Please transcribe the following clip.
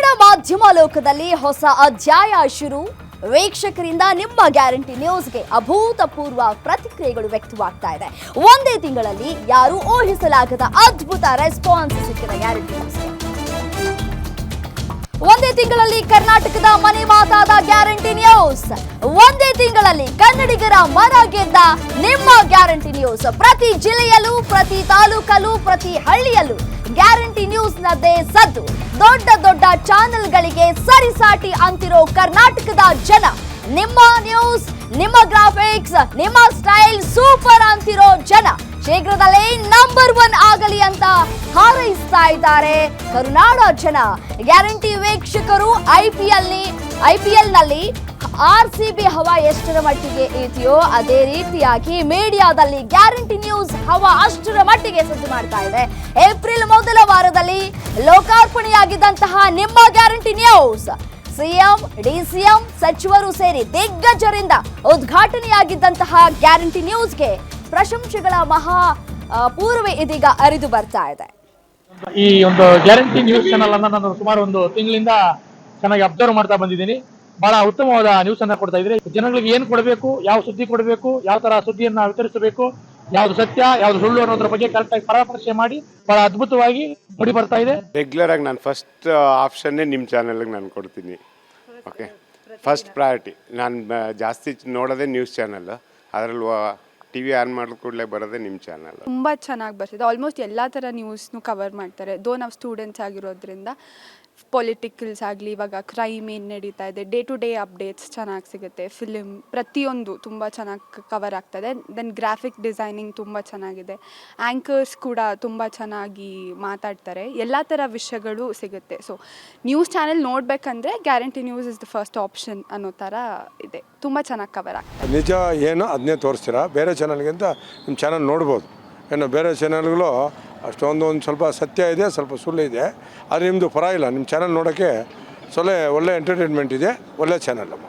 ಕನ್ನಡ ಮಾಧ್ಯಮ ಲೋಕದಲ್ಲಿ ಹೊಸ ಅಧ್ಯಾಯ ಶುರು. ವೀಕ್ಷಕರಿಂದ ನಿಮ್ಮ ಗ್ಯಾರಂಟಿ ನ್ಯೂಸ್ಗೆ ಅಭೂತಪೂರ್ವ ಪ್ರತಿಕ್ರಿಯೆಗಳು ವ್ಯಕ್ತವಾಗ್ತಾ ಇದೆ. ಒಂದೇ ತಿಂಗಳಲ್ಲಿ ಯಾರು ಊಹಿಸಲಾಗದ ಅದ್ಭುತ ರೆಸ್ಪಾನ್ಸ್ ಸಿಕ್ಕಿದ ಗ್ಯಾರಂಟಿ ನ್ಯೂಸ್ಗೆ. ಒಂದೇ ತಿಂಗಳಲ್ಲಿ ಕರ್ನಾಟಕದ ಮನೆ ಮಾತಾದ ಗ್ಯಾರಂಟಿ ನ್ಯೂಸ್. ಒಂದೇ ತಿಂಗಳಲ್ಲಿ ಕನ್ನಡಿಗರ ಮನ ಗೆದ್ದ ನಿಮ್ಮ ಗ್ಯಾರಂಟಿ ನ್ಯೂಸ್. ಪ್ರತಿ ಜಿಲ್ಲೆಯಲ್ಲೂ, ಪ್ರತಿ ತಾಲೂಕಲ್ಲೂ, ಪ್ರತಿ ಹಳ್ಳಿಯಲ್ಲೂ ಗ್ಯಾರಂಟಿ ನ್ಯೂಸ್ ನದ್ದೇ ಸದ್ದು. ದೊಡ್ಡ ದೊಡ್ಡ ಚಾನೆಲ್ಗಳಿಗೆ ಸರಿಸಾಟಿ ಅಂತಿರೋ ಕರ್ನಾಟಕದ ಜನ ನಿಮ್ಮ ನ್ಯೂಸ್, ನಿಮ್ಮ ಗ್ರಾಫಿಕ್ಸ್, ನಿಮ್ಮ ಸ್ಟೈಲ್ ಸೂಪರ್ ಅಂತಿರೋ ಜನ ಶೀಘ್ರದಲ್ಲೇ ನಂಬರ್ 1 ಆಗಲಿ ಅಂತ ಹಾರೈಸ್ತಾ ಇದ್ದಾರೆ ಕರುನಾಡ ಜನ. ಗ್ಯಾರಂಟಿ ವೀಕ್ಷಕರು ಐಪಿಎಲ್ ನಲ್ಲಿ RCB ಹವಾ ಎಷ್ಟರ ಮಟ್ಟಿಗೆ ಇದೆಯೋ ಅದೇ ರೀತಿಯಾಗಿ ಮೀಡಿಯಾದಲ್ಲಿ ಗ್ಯಾರಂಟಿ ನ್ಯೂಸ್ ಹವಾ ಅಷ್ಟರ ಮಟ್ಟಿಗೆ ಸದ್ದು ಮಾಡ್ತಾ ಇದೆ. ಏಪ್ರಿಲ್ ಮೊದಲ ವಾರದಲ್ಲಿ ಲೋಕಾರ್ಪಣೆಯಾಗಿದ್ದಂತಹ ನಿಮ್ಮ ಗ್ಯಾರಂಟಿ ನ್ಯೂಸ್ ಸಿಎಂ, ಡಿಸಿಎಂ ಸಚಿವರು ಸೇರಿ ದಿಗ್ಗಜರಿಂದ ಉದ್ಘಾಟನೆಯಾಗಿದ್ದಂತಹ ಗ್ಯಾರಂಟಿ ನ್ಯೂಸ್ಗೆ ಪ್ರಶಂಸೆಗಳ ಮಹಾ ಪೂರ್ವೆ ಇದೀಗ ಅರಿದು ಬರ್ತಾ ಇದೆ. ಈ ಒಂದು ಗ್ಯಾರಂಟಿ ನ್ಯೂಸ್ ಚಾನಲ್ ಅನ್ನ ನಾನು ಸುಮಾರು ಒಂದು ತಿಂಗಳಿಂದ ಚೆನ್ನಾಗಿ ಅಬ್ಸರ್ವ್ ಮಾಡ್ತಾ ಬಂದಿದ್ದೀನಿ. ಬಹಳ ಉತ್ತಮವಾದ ನ್ಯೂಸ್ ಅನ್ನ ಕೊಡ್ತಾ ಇದ್ರೆ ಜನಗಳಿಗೆ ಏನ್ ಕೊಡಬೇಕು, ಯಾವ ಸುದ್ದಿ ಕೊಡಬೇಕು, ಯಾವ ತರ ಸುದ್ದಿಯನ್ನ ವಿತರಿಸಬೇಕು, ಯಾವ್ದು ಸತ್ಯ ಯಾವ್ದು ಸುಳ್ಳು ಅನ್ನೋದ್ರ ಬಗ್ಗೆ ಕರೆಕ್ಟ್ ಆಗಿ ಪರಾಮರ್ಶೆ ಮಾಡಿ ಬಹಳ ಅದ್ಭುತವಾಗಿ ಮೂಡಿ ಬರ್ತಾ ಇದೆ. ರೆಗ್ಯುಲರ್ ಆಗಿ ನಾನು ಫಸ್ಟ್ ಆಪ್ಷನ್ನೇ ನಿಮ್ಮ ಚಾನಲ್ಗೆ ನಾನು ಕೊಡ್ತೀನಿ. Okay, first priority. ನಾನು ಜಾಸ್ತಿ ನೋಡೋದೇ ನ್ಯೂಸ್ ಚಾನಲ್. ಅದರಲ್ಲಿ TV ಆನ್ ಮಾಡಿದ ಕೂಡಲೇ ಬರೋದೇ ನಿಮ್ಮ ಚಾನಲ್. ತುಂಬ ಚೆನ್ನಾಗಿ ಬರ್ತಿದೆ. ಆಲ್ಮೋಸ್ಟ್ ಎಲ್ಲ ಥರ ನ್ಯೂಸ್ನು ಕವರ್ ಮಾಡ್ತಾರೆ. ನಾವು ಸ್ಟೂಡೆಂಟ್ಸ್ ಆಗಿರೋದ್ರಿಂದ ಪೊಲಿಟಿಕಲ್ಸ್ ಆಗಲಿ, ಇವಾಗ ಕ್ರೈಮ್ ಏನು ನಡೀತಾ ಇದೆ, ಡೇ ಟು ಡೇ ಅಪ್ಡೇಟ್ಸ್ ಚೆನ್ನಾಗಿ ಸಿಗುತ್ತೆ. ಫಿಲಿಮ್ ಪ್ರತಿಯೊಂದು ತುಂಬ ಚೆನ್ನಾಗಿ ಕವರ್ ಆಗ್ತದೆ. ದೆನ್ ಗ್ರಾಫಿಕ್ ಡಿಸೈನಿಂಗ್ ತುಂಬ ಚೆನ್ನಾಗಿದೆ. ಆ್ಯಂಕರ್ಸ್ ಕೂಡ ತುಂಬ ಚೆನ್ನಾಗಿ ಮಾತಾಡ್ತಾರೆ. ಎಲ್ಲ ಥರ ವಿಷಯಗಳು ಸಿಗುತ್ತೆ. ಸೊ ನ್ಯೂಸ್ ಚಾನೆಲ್ ನೋಡಬೇಕಂದ್ರೆ guarantee news is the first option ಅನ್ನೋ ಥರ ಇದೆ. ತುಂಬ ಚೆನ್ನಾಗಿ ಕವರ್ ಆಗ್ತದೆ. ನಿಜ ಏನು ಅದನ್ನೇ ತೋರಿಸ್ತೀರಾ. ಬೇರೆ ಚಾನಲ್ಗಿಂತ ನಿಮ್ಮ ಚಾನಲ್ ನೋಡ್ಬೋದು. ಏನು ಬೇರೆ ಚಾನಲ್ಗಳು ಅಷ್ಟೊಂದು ಸ್ವಲ್ಪ ಸತ್ಯ ಇದೆ, ಸ್ವಲ್ಪ ಸುಳ್ಳು ಇದೆ. ಆದರೆ ನಿಮ್ಮದು ಪರವಾಗಿಲ್ಲ. ನಿಮ್ಮ ಚಾನಲ್ ನೋಡೋಕ್ಕೆ ಒಳ್ಳೆ ಎಂಟರ್ಟೈನ್ಮೆಂಟ್ ಇದೆ. ಒಳ್ಳೆ ಚಾನಲ್ ಅಮ್ಮ.